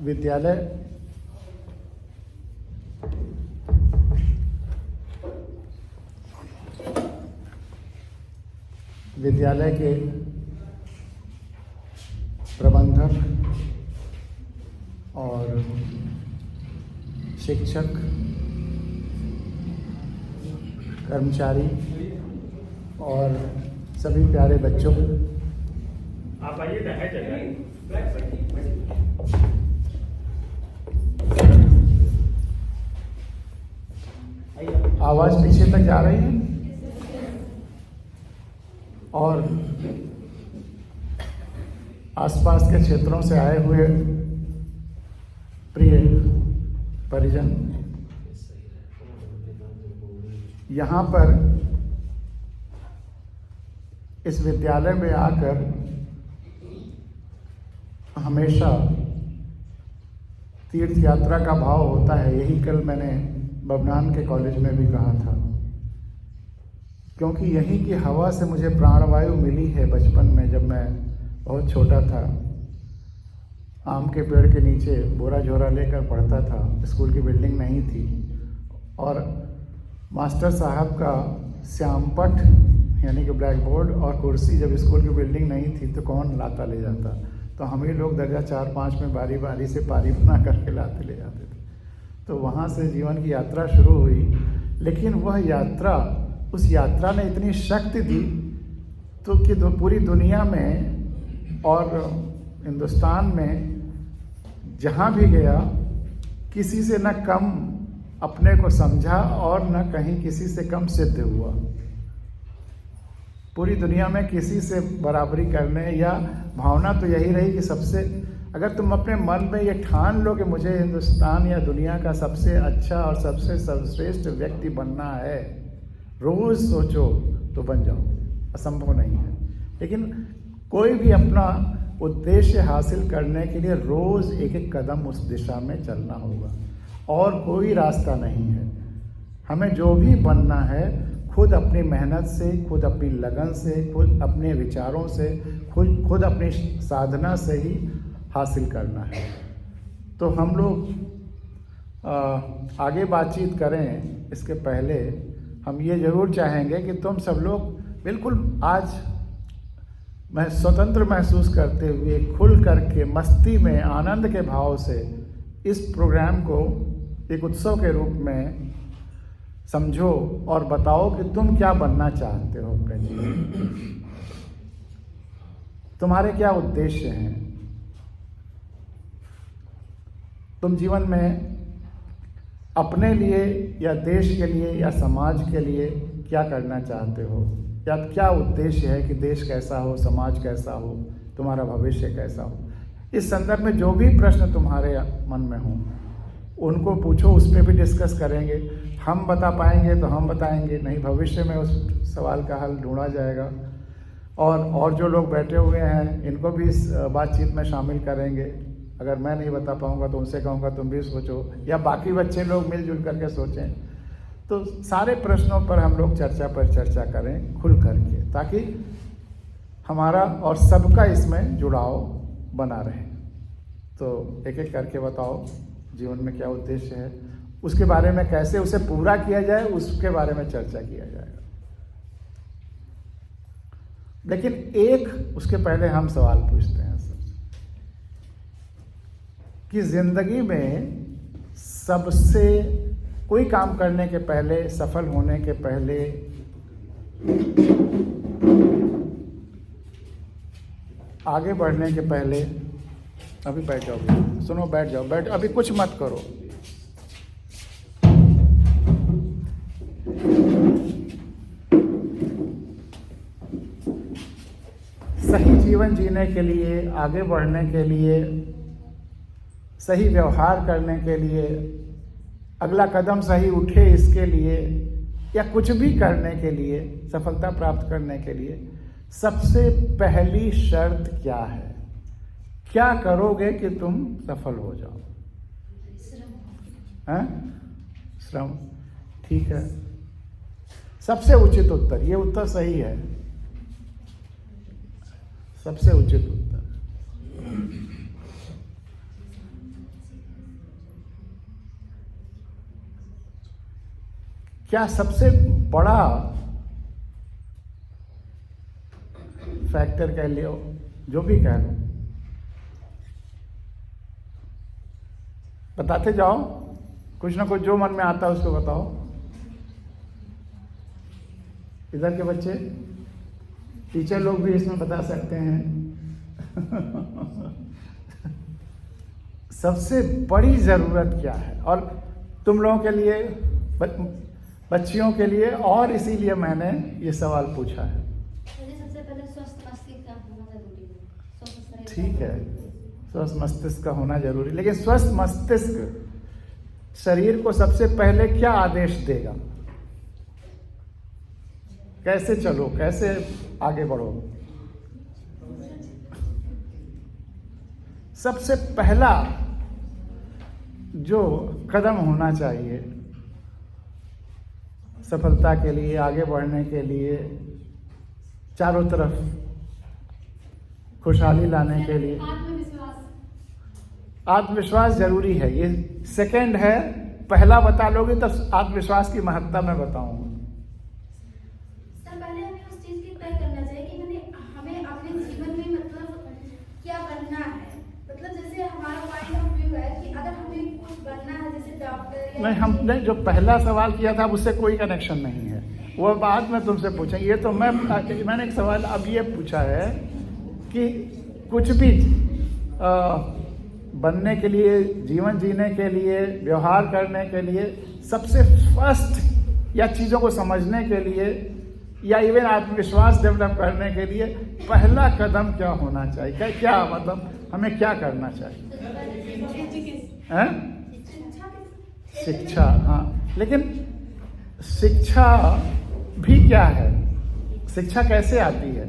विद्यालय के प्रबंधक और शिक्षक, कर्मचारी और सभी प्यारे बच्चों, आप आइए ना, है जगह। आवाज पीछे तक जा रही है और आसपास के क्षेत्रों से आए हुए प्रिय परिजन, यहाँ पर इस विद्यालय में आकर हमेशा तीर्थ यात्रा का भाव होता है। यही कल मैंने बबनान के कॉलेज में भी कहा था, क्योंकि यहीं की हवा से मुझे प्राणवायु मिली है। बचपन में जब मैं बहुत छोटा था, आम के पेड़ के नीचे बोरा झोरा लेकर पढ़ता था। स्कूल की बिल्डिंग नहीं थी और मास्टर साहब का श्यामपट यानी कि ब्लैक बोर्ड और कुर्सी, जब स्कूल की बिल्डिंग नहीं थी तो कौन लाता ले जाता, तो हम ही लोग दर्जा 4-5 में बारी बारी से पारी बना करके लाते ले जाते थे। तो वहाँ से जीवन की यात्रा शुरू हुई। लेकिन वह यात्रा, उस यात्रा ने इतनी शक्ति दी तो कि पूरी दुनिया में और हिंदुस्तान में जहाँ भी गया, किसी से न कम अपने को समझा और न कहीं किसी से कम सिद्ध हुआ। पूरी दुनिया में किसी से बराबरी करने या भावना तो यही रही कि सबसे, अगर तुम अपने मन में ये ठान लो कि मुझे हिंदुस्तान या दुनिया का सबसे अच्छा और सबसे सर्वश्रेष्ठ व्यक्ति बनना है, रोज सोचो तो बन जाओ, असंभव नहीं है। लेकिन कोई भी अपना उद्देश्य हासिल करने के लिए रोज एक एक कदम उस दिशा में चलना होगा और कोई रास्ता नहीं है। हमें जो भी बनना है खुद अपनी मेहनत से, खुद अपनी लगन से, खुद अपने विचारों से, खुद अपनी साधना से ही हासिल करना है। तो हम लोग आगे बातचीत करें इसके पहले हम ये ज़रूर चाहेंगे कि तुम सब लोग बिल्कुल आज मैं स्वतंत्र महसूस करते हुए, खुल करके, मस्ती में, आनंद के भाव से इस प्रोग्राम को एक उत्सव के रूप में समझो और बताओ कि तुम क्या बनना चाहते हो अपने जीवन में, तुम्हारे क्या उद्देश्य हैं, तुम जीवन में अपने लिए या देश के लिए या समाज के लिए क्या करना चाहते हो, या क्या उद्देश्य है कि देश कैसा हो, समाज कैसा हो, तुम्हारा भविष्य कैसा हो। इस संदर्भ में जो भी प्रश्न तुम्हारे मन में हो उनको पूछो, उस पर भी डिस्कस करेंगे। हम बता पाएंगे तो हम बताएंगे, नहीं भविष्य में उस सवाल का हल ढूंढा जाएगा। और जो लोग बैठे हुए हैं इनको भी इस बातचीत में शामिल करेंगे। अगर मैं नहीं बता पाऊंगा तो उनसे कहूँगा तुम भी सोचो, या बाकी बच्चे लोग मिलजुल करके सोचें। तो सारे प्रश्नों पर हम लोग चर्चा करें खुल करके, ताकि हमारा और सबका इसमें जुड़ाव बना रहे। तो एक एक करके बताओ जीवन में क्या उद्देश्य है, उसके बारे में कैसे उसे पूरा किया जाए उसके बारे में चर्चा किया जाएगा। लेकिन एक उसके पहले हम सवाल पूछते हैं सर कि जिंदगी में सबसे, कोई काम करने के पहले, सफल होने के पहले आगे बढ़ने के पहले, अभी बैठ जाओ, सुनो, बैठ जाओ, अभी कुछ मत करो। सही जीवन जीने के लिए, आगे बढ़ने के लिए, सही व्यवहार करने के लिए, अगला कदम सही उठे इसके लिए, या कुछ भी करने के लिए, सफलता प्राप्त करने के लिए सबसे पहली शर्त क्या है? क्या करोगे कि तुम सफल हो जाओ? हैं? श्रम। ठीक है, सबसे उचित उत्तर, ये उत्तर सही है, सबसे उचित उत्तर। क्या सबसे बड़ा फैक्टर कह लियो, जो भी कह लो, बताते जाओ, कुछ ना कुछ जो मन में आता है उसको बताओ। इधर के बच्चे, टीचर लोग भी इसमें बता सकते हैं। सबसे बड़ी जरूरत क्या है? और तुम लोगों के लिए, बच्चियों के लिए, और इसीलिए मैंने ये सवाल पूछा है। सबसे पहले स्वस्थ मस्तिष्क का होना जरूरी है। स्वस्थ शरीर ठीक है, स्वस्थ मस्तिष्क का होना जरूरी, लेकिन स्वस्थ मस्तिष्क शरीर को सबसे पहले क्या आदेश देगा? कैसे चलो, कैसे आगे बढ़ो? सबसे पहला जो कदम होना चाहिए सफलता के लिए, आगे बढ़ने के लिए, चारों तरफ खुशहाली लाने के लिए, आत्मविश्वास जरूरी है। ये सेकंड है। पहला बता लोगे तब आत्मविश्वास की महत्ता मैं बताऊंगा। सर, पहले हमें उस चीज की तय करना चाहिए कि हमें अपने जीवन में मतलब क्या बनना है। मतलब जैसे हमारा पॉइंट ऑफ व्यू है कि अगर हमें कुछ बनना है, जैसे डॉक्टर, नहीं, हमने जो पहला सवाल किया था उससे कोई कनेक्शन नहीं है, वो बाद में तुमसे पूछेंगे। ये तो मैंने एक सवाल अब ये पूछा है कि कुछ भी बनने के लिए, जीवन जीने के लिए, व्यवहार करने के लिए, सबसे फर्स्ट या चीज़ों को समझने के लिए या इवन आत्मविश्वास डेवलप करने के लिए पहला कदम क्या होना चाहिए? क्या मतलब हमें क्या करना चाहिए? हैं? शिक्षा। हाँ, लेकिन शिक्षा भी क्या है? शिक्षा कैसे आती है?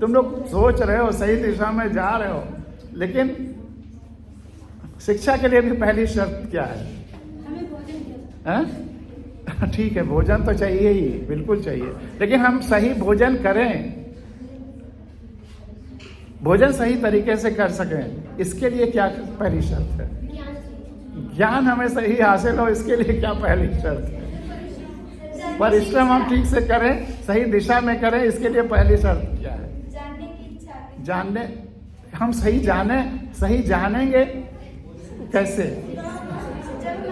तुम लोग सोच रहे हो, सही दिशा में जा रहे हो, लेकिन शिक्षा के लिए भी पहली शर्त क्या है? हमें भोजन हैं? ठीक है, भोजन तो चाहिए ही, बिल्कुल चाहिए, लेकिन हम सही भोजन करें, भोजन सही तरीके से कर सकें, इसके लिए क्या पहली शर्त है? ज्ञान हमें सही हासिल हो, इसके लिए क्या पहली शर्त है? परिश्रम हम ठीक से करें, सही दिशा में करें, इसके लिए पहली शर्त क्या है? जानने की इच्छा। जानने, हम सही जाने, सही जानेंगे कैसे?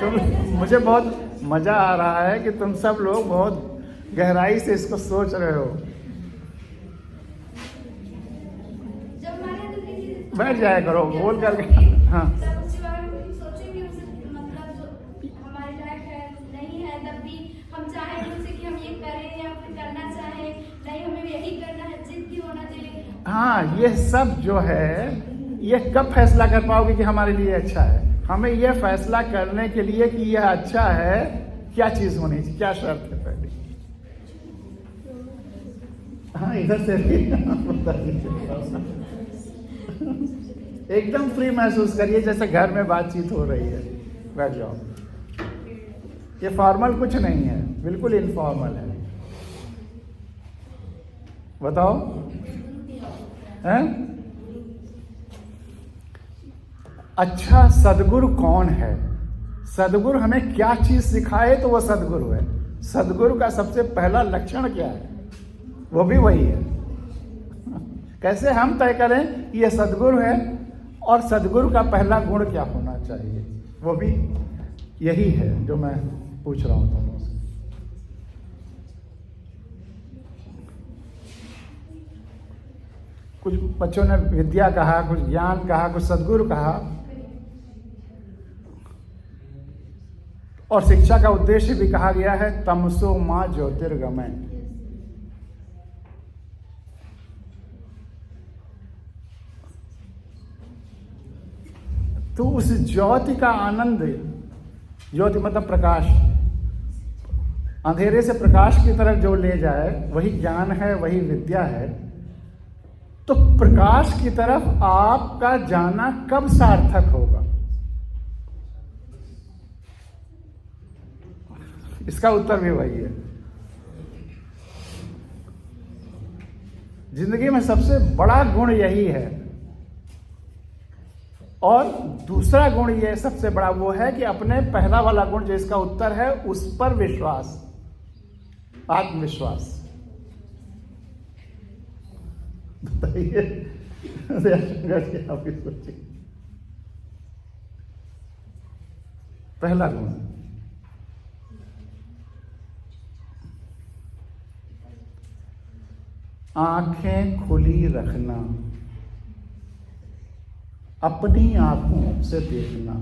तुम, मुझे बहुत मजा आ रहा है कि तुम सब लोग बहुत गहराई से इसको सोच रहे हो। जब मैंने बैठ जाया करो, बोल करके। हाँ, तब उसके बारे में सोचेंगे, उसे मतलब जो हमारी लाइफ है नहीं है, तब भी हम चाहेंगे उसे कि हम ये करें या फिर करना चाहें, नहीं हमें यही करना है, जिद भी होना चाहिए। हाँ, ये सब जो है, ये कब फैसला कर पाओगे कि हमारे लिए अच्छा है? हमें यह फैसला करने के लिए कि यह अच्छा है, क्या चीज होनी चाहिए, क्या शर्त है पहले? हाँ, इधर से भी एकदम फ्री महसूस करिए, जैसे घर में बातचीत हो रही है। बैठ जाओ। ये फॉर्मल कुछ नहीं है, बिल्कुल इनफॉर्मल है। बताओ, हैं? अच्छा सदगुरु कौन है? सदगुरु हमें क्या चीज सिखाए तो वो सदगुरु है। सदगुरु का सबसे पहला लक्षण क्या है? वो भी वही है। कैसे हम तय करें कि ये सदगुरु है, और सदगुरु का पहला गुण क्या होना चाहिए? वो भी यही है जो मैं पूछ रहा हूं तुम लोगों से। कुछ बच्चों ने विद्या कहा, कुछ ज्ञान कहा, कुछ सदगुरु कहा, और शिक्षा का उद्देश्य भी कहा गया है तमसो मां ज्योतिर्गमय। तो उस ज्योति का आनंद, ज्योति मतलब प्रकाश, अंधेरे से प्रकाश की तरफ जो ले जाए वही ज्ञान है, वही विद्या है। तो प्रकाश की तरफ आपका जाना कब सार्थक होगा? इसका उत्तर भी वही है। जिंदगी में सबसे बड़ा गुण यही है, और दूसरा गुण ये सबसे बड़ा वो है कि अपने पहला वाला गुण जो इसका उत्तर है उस पर विश्वास, आत्मविश्वास। बताइए आप सोचिए, पहला गुण आंखें खुली रखना, अपनी आंखों से देखना,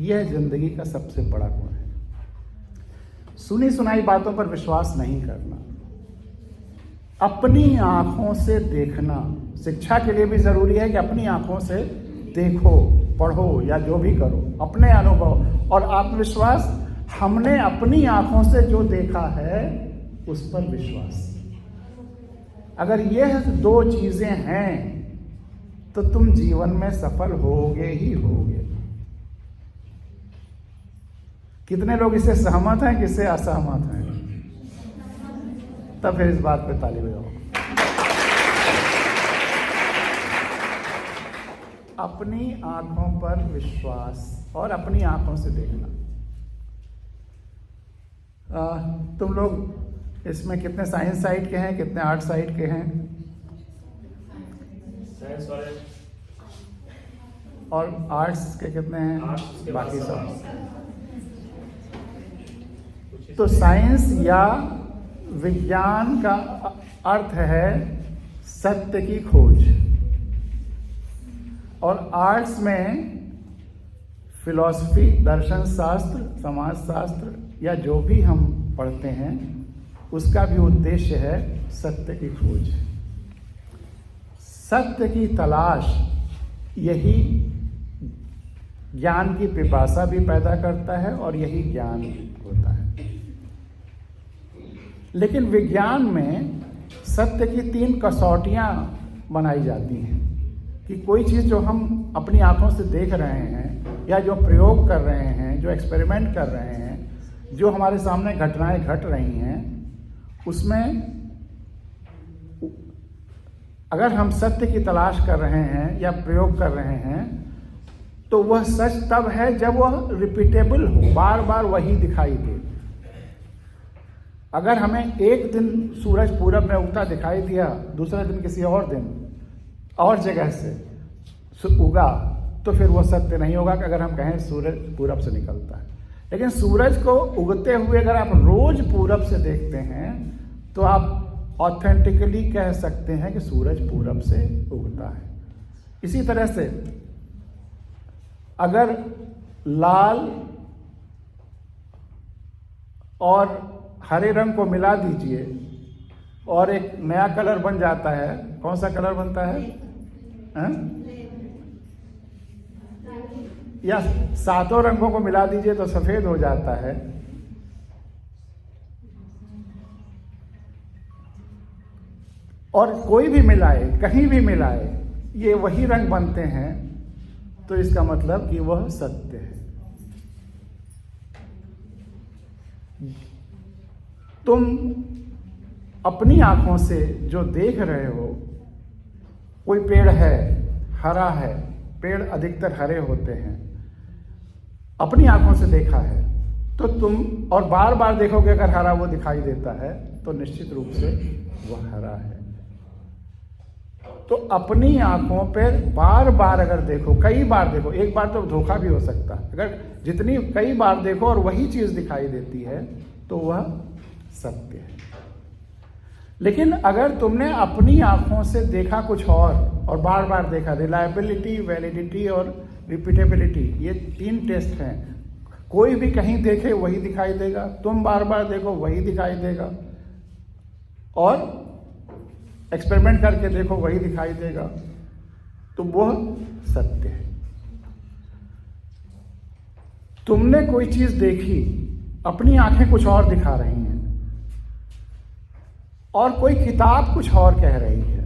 यह जिंदगी का सबसे बड़ा गुण है। सुनी सुनाई बातों पर विश्वास नहीं करना, अपनी आंखों से देखना। शिक्षा के लिए भी जरूरी है कि अपनी आंखों से देखो, पढ़ो या जो भी करो, अपने अनुभव। और आत्मविश्वास, हमने अपनी आंखों से जो देखा है उस पर विश्वास। अगर यह दो चीजें हैं तो तुम जीवन में सफल होगे ही होगे। कितने लोग इससे सहमत हैं, किससे असहमत हैं? तब फिर इस बात पे ताली बजाओ। अपनी आंखों पर विश्वास और अपनी आंखों से देखना। तुम लोग इसमें कितने साइंस साइड के हैं, कितने आर्ट साइड के हैं? साइंस वाले और आर्ट्स के कितने हैं? आर्ट्स के बाकी बाद सब। तो साइंस या विज्ञान का अर्थ है सत्य की खोज, और आर्ट्स में फिलॉसफी, दर्शन शास्त्र, समाज शास्त्र या जो भी हम पढ़ते हैं उसका भी उद्देश्य है सत्य की खोज, सत्य की तलाश। यही ज्ञान की पिपासा भी पैदा करता है और यही ज्ञान होता है। लेकिन विज्ञान में सत्य की 3 कसौटियां बनाई जाती हैं कि कोई चीज़ जो हम अपनी आंखों से देख रहे हैं या जो प्रयोग कर रहे हैं, जो एक्सपेरिमेंट कर रहे हैं, जो हमारे सामने घटनाएं घट रही हैं, उसमें अगर हम सत्य की तलाश कर रहे हैं या प्रयोग कर रहे हैं तो वह सच तब है जब वह रिपीटेबल हो, बार बार वही दिखाई दे। अगर हमें एक दिन सूरज पूरब में उगता दिखाई दिया, दूसरे दिन किसी और दिन और जगह से उगा, तो फिर वो सत्य नहीं होगा कि अगर हम कहें सूरज पूरब से निकलता है। लेकिन सूरज को उगते हुए अगर आप रोज पूरब से देखते हैं तो आप ऑथेंटिकली कह सकते हैं कि सूरज पूरब से उगता है। इसी तरह से अगर लाल और हरे रंग को मिला दीजिए और एक नया कलर बन जाता है, कौन सा कलर बनता है? या 7 रंगों को मिला दीजिए तो सफेद हो जाता है। और कोई भी मिलाए, कहीं भी मिलाए, ये वही रंग बनते हैं, तो इसका मतलब कि वह सत्य है। तुम अपनी आंखों से जो देख रहे हो, कोई पेड़ है, हरा है, पेड़ अधिकतर हरे होते हैं, अपनी आंखों से देखा है तो तुम और बार बार देखोगे, अगर हरा वो दिखाई देता है तो निश्चित रूप से वह हरा है। तो अपनी आंखों पर बार बार अगर देखो, कई बार देखो, एक बार तो धोखा भी हो सकता है, अगर जितनी कई बार देखो और वही चीज दिखाई देती है तो वह सत्य है। लेकिन अगर तुमने अपनी आंखों से देखा कुछ और बार बार देखा, रिलायबिलिटी, वैलिडिटी और रिपीटेबिलिटी, ये 3 टेस्ट हैं। कोई भी कहीं देखे वही दिखाई देगा, तुम बार बार देखो वही दिखाई देगा, और एक्सपेरिमेंट करके देखो वही दिखाई देगा, तो वह सत्य है। तुमने कोई चीज देखी, अपनी आंखें कुछ और दिखा रही हैं और कोई किताब कुछ और कह रही है,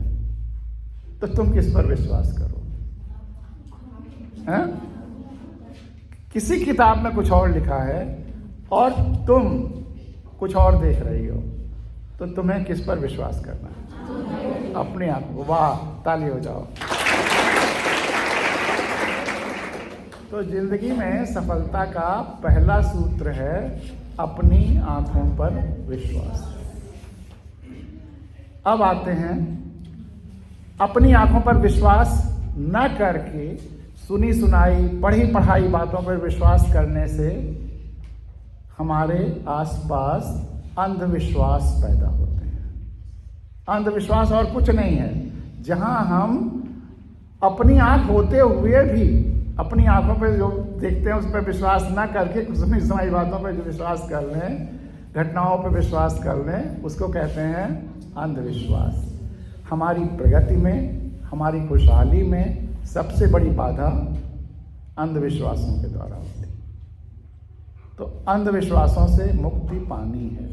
तो तुम किस पर विश्वास करो? हैं? किसी किताब में कुछ और लिखा है और तुम कुछ और देख रही हो, तो तुम्हें किस पर विश्वास करना है? अपने आप को। वाह, ताली हो जाओ। तो जिंदगी में सफलता का पहला सूत्र है अपनी आंखों पर विश्वास। अब आते हैं, अपनी आंखों पर विश्वास न करके सुनी सुनाई पढ़ी पढ़ाई बातों पर विश्वास करने से हमारे आसपास अंधविश्वास पैदा होते हैं। अंधविश्वास और कुछ नहीं है, जहां हम अपनी आंख होते हुए भी अपनी आंखों पे जो देखते हैं उस पर विश्वास ना करके सुनी सुनाई बातों पर जो विश्वास कर लें, घटनाओं पर विश्वास कर लें, उसको कहते हैं अंधविश्वास। हमारी प्रगति में, हमारी खुशहाली में सबसे बड़ी बाधा अंधविश्वासों के द्वारा होती है। तो अंधविश्वासों से मुक्ति पानी है,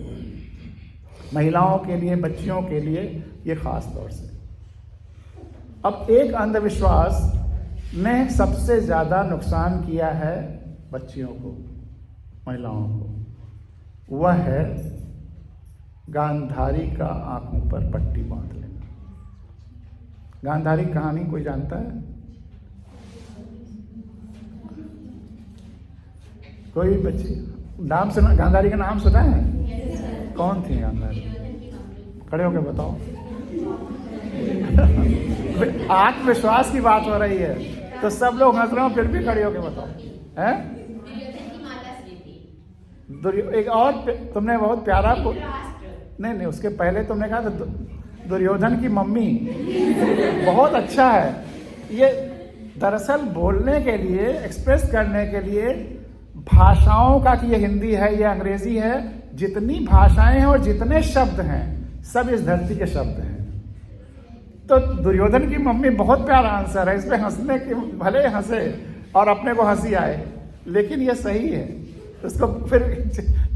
महिलाओं के लिए, बच्चियों के लिए ये खास तौर से। अब एक अंधविश्वास ने सबसे ज़्यादा नुकसान किया है बच्चियों को, महिलाओं को, वह है गांधारी का आंखों पर पट्टी बांध लेना। गांधारी कहानी कोई जानता है? कोई बच्चे नाम सुना? गांधारी का नाम सुना है? कौन थी गांधारी? खड़े होकर बताओ। आत्मविश्वास की बात हो रही है तो सब लोग हंस रहे हो, फिर भी खड़े होकर बताओ। हैं? एक और तुमने बहुत प्यारा नहीं, उसके पहले तुमने कहा था दुर्योधन की मम्मी। बहुत अच्छा है ये। दरअसल बोलने के लिए, एक्सप्रेस करने के लिए भाषाओं का, कि ये हिंदी है, ये अंग्रेजी है, जितनी भाषाएं हैं और जितने शब्द हैं सब इस धरती के शब्द हैं। तो दुर्योधन की मम्मी बहुत प्यारा आंसर है। इस पे हंसने की, भले हंसे और अपने को हंसी आए, लेकिन ये सही है, उसको फिर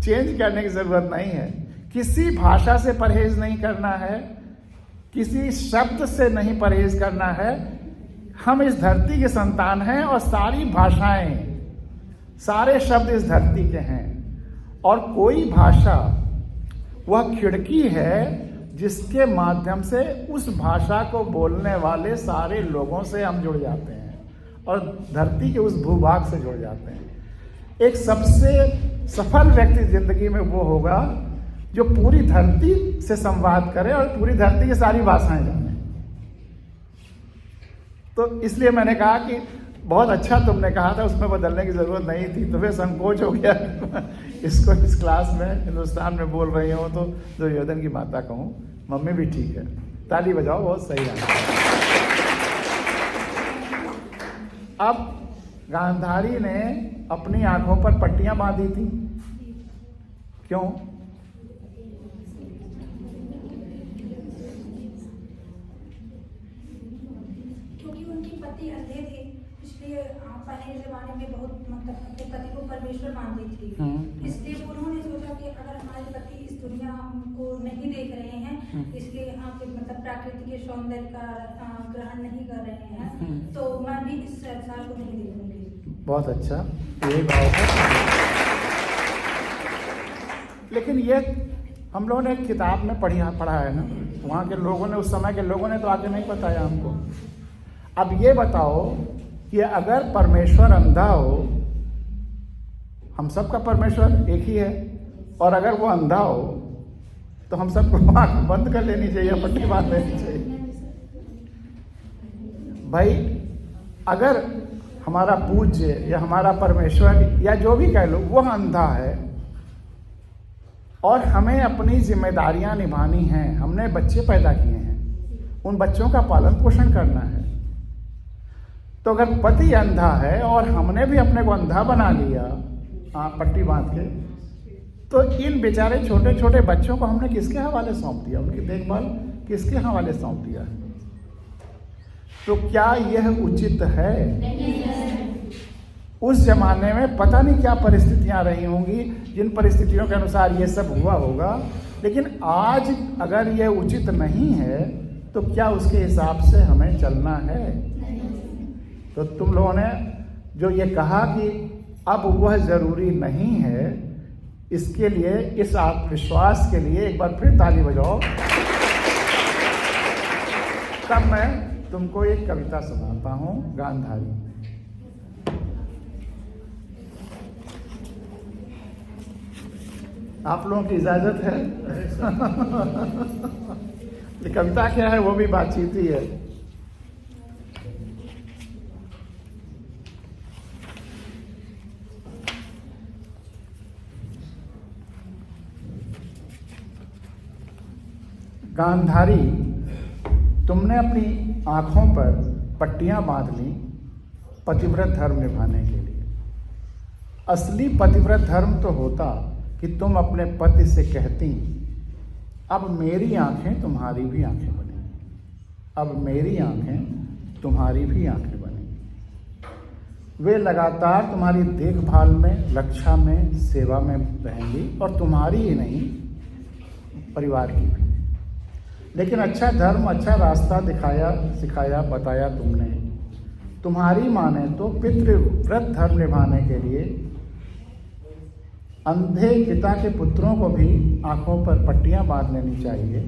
चेंज करने की जरूरत नहीं है। किसी भाषा से परहेज नहीं करना है, किसी शब्द से नहीं परहेज करना है। हम इस धरती के संतान हैं और सारी भाषाएं, सारे शब्द इस धरती के हैं, और कोई भाषा वह खिड़की है जिसके माध्यम से उस भाषा को बोलने वाले सारे लोगों से हम जुड़ जाते हैं और धरती के उस भूभाग से जुड़ जाते हैं। एक सबसे सफल व्यक्ति जिंदगी में वो होगा जो पूरी धरती से संवाद करे और पूरी धरती की सारी भाषाएं जाने। तो इसलिए मैंने कहा कि बहुत अच्छा तुमने कहा था, उसमें बदलने की जरूरत नहीं थी। तुम्हें संकोच हो गया इसको इस क्लास में हिंदुस्तान में बोल रही हो तो दुर्योधन की माता कहूँ। मम्मी भी ठीक है, ताली बजाओ, बहुत सही है। अब गांधारी ने अपनी आंखों पर पट्टियां बांधी थी, क्यों? क्योंकि उनके पति अंधे थे, इसलिए पहले के जमाने में बहुत मतलब अपने पति को परमेश्वर मानती थी। इसलिए उन्होंने सोचा कि अगर हमारे पति इस दुनिया को नहीं देख रहे हैं, इसलिए आप मतलब प्राकृतिक सौंदर्य का ग्रहण नहीं कर रहे हैं, तो मैं भी इस संसार को नहीं देखूंगी। बहुत अच्छा, यही भाव है। लेकिन ये हम लोगों ने एक किताब में पढ़ा है ना, वहाँ के लोगों ने, उस समय के लोगों ने तो आगे नहीं बताया हमको। अब ये बताओ कि अगर परमेश्वर अंधा हो, हम सबका परमेश्वर एक ही है, और अगर वो अंधा हो तो हम सबको आंख बंद कर लेनी चाहिए, पट्टी बांध लेनी चाहिए। भाई अगर हमारा पूज्य या हमारा परमेश्वर या जो भी कह लो वह अंधा है और हमें अपनी जिम्मेदारियां निभानी हैं, हमने बच्चे पैदा किए हैं, उन बच्चों का पालन पोषण करना है, तो अगर पति अंधा है और हमने भी अपने को अंधा बना लिया पट्टी बांध के, तो इन बेचारे छोटे छोटे बच्चों को हमने किसके हवाले सौंप दिया, उनकी देखभाल किसके हवाले सौंप दिया? तो क्या यह उचित है? उस जमाने में पता नहीं क्या परिस्थितियां रही होंगी, जिन परिस्थितियों के अनुसार ये सब हुआ होगा, लेकिन आज अगर यह उचित नहीं है तो क्या उसके हिसाब से हमें चलना है? तो तुम लोगों ने जो ये कहा कि अब वह जरूरी नहीं है, इसके लिए, इस आत्मविश्वास के लिए एक बार फिर ताली बजाओ। तब मैं तुमको एक कविता सुनाता हूँ, गांधारी। आप लोगों की इजाजत है? अरे सर ये कविता क्या है वो भी बातचीत ही है। गांधारी, तुमने अपनी आंखों पर पट्टियां बांध ली पतिव्रत धर्म निभाने के लिए। असली पतिव्रत धर्म तो होता कि तुम अपने पति से कहती, अब मेरी आंखें तुम्हारी भी आंखें बनेंगी, अब मेरी आंखें तुम्हारी भी आंखें बनेंगी। वे लगातार तुम्हारी देखभाल में, रक्षा में, सेवा में रहेंगी और तुम्हारी ही नहीं परिवार की भी। लेकिन अच्छा धर्म, अच्छा रास्ता दिखाया, सिखाया, बताया तुमने। तुम्हारी माँ ने तो पितृव्रत धर्म निभाने के लिए अंधे पिता के पुत्रों को भी आंखों पर पट्टियां बांध लेनी चाहिए।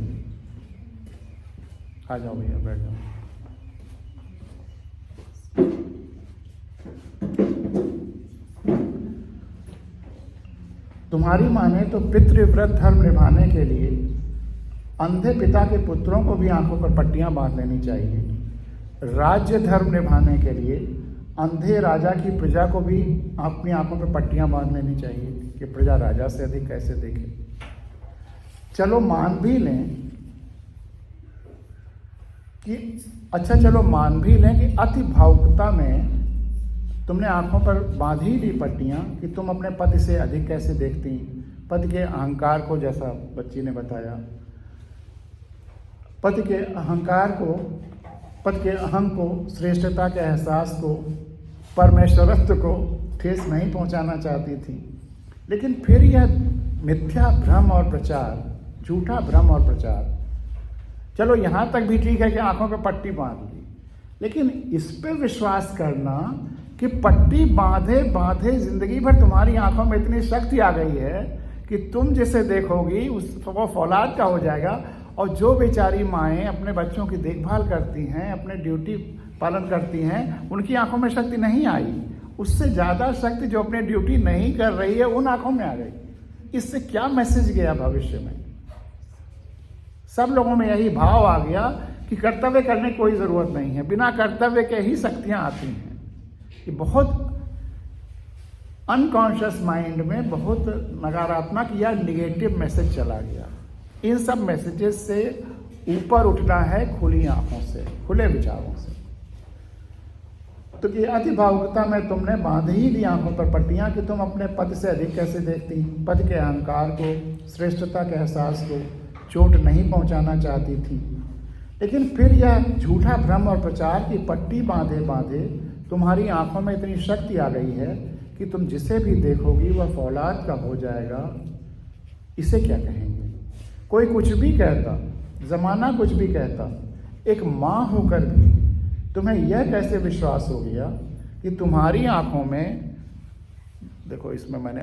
आ जाओ भैया, बैठ जाओ। तुम्हारी माँ ने तो पितृव्रत धर्म निभाने के लिए अंधे पिता के पुत्रों को भी आंखों पर पट्टियां बांध लेनी चाहिए। राज्य धर्म निभाने के लिए अंधे राजा की प्रजा को भी अपनी आंखों पर पट्टियां बांध लेनी चाहिए कि प्रजा राजा से अधिक कैसे देखे। चलो मान भी लें कि चलो मान भी लें कि अति भावुकता में तुमने आंखों पर बांध ही ली पट्टियां कि तुम अपने पति से अधिक कैसे देखती। पति के अहंकार को, जैसा बच्ची ने बताया, पति के अहंकार को, पति के अहम को, श्रेष्ठता के एहसास को, परमेश्वरत्व को ठेस नहीं पहुंचाना चाहती थी। लेकिन फिर यह मिथ्या भ्रम और प्रचार, झूठा भ्रम और प्रचार, चलो यहाँ तक भी ठीक है कि आंखों पे पट्टी बांध ली, लेकिन इस पे विश्वास करना कि पट्टी बांधे बांधे जिंदगी भर तुम्हारी आंखों में इतनी शक्ति आ गई है कि तुम जिसे देखोगी उस वो फौलाद का हो जाएगा। और जो बेचारी माएँ अपने बच्चों की देखभाल करती हैं, अपने ड्यूटी पालन करती हैं, उनकी आंखों में शक्ति नहीं आई। उससे ज़्यादा शक्ति जो अपनी ड्यूटी नहीं कर रही है उन आंखों में आ गई। इससे क्या मैसेज गया भविष्य में? सब लोगों में यही भाव आ गया कि कर्तव्य करने की कोई ज़रूरत नहीं है, बिना कर्तव्य के ही शक्तियाँ आती हैं। ये बहुत अनकॉन्शियस माइंड में बहुत नकारात्मक या निगेटिव मैसेज चला गया। इन सब मैसेजेस से ऊपर उठना है खुली आंखों से, खुले विचारों से। तो ये अति भावुकता में तुमने बांध ही ली आंखों पर पट्टियां कि तुम अपने पति से अधिक कैसे देखती। पति के अहंकार को, श्रेष्ठता के एहसास को चोट नहीं पहुंचाना चाहती थी। लेकिन फिर यह झूठा भ्रम और प्रचार की पट्टी बांधे बांधे तुम्हारी आंखों में इतनी शक्ति आ गई है कि तुम जिसे भी देखोगी वह फौलाद का हो जाएगा। इसे क्या कहेंगे? कोई कुछ भी कहता, जमाना कुछ भी कहता, एक माँ होकर भी तुम्हें यह कैसे विश्वास हो गया कि तुम्हारी आंखों में, देखो इसमें मैंने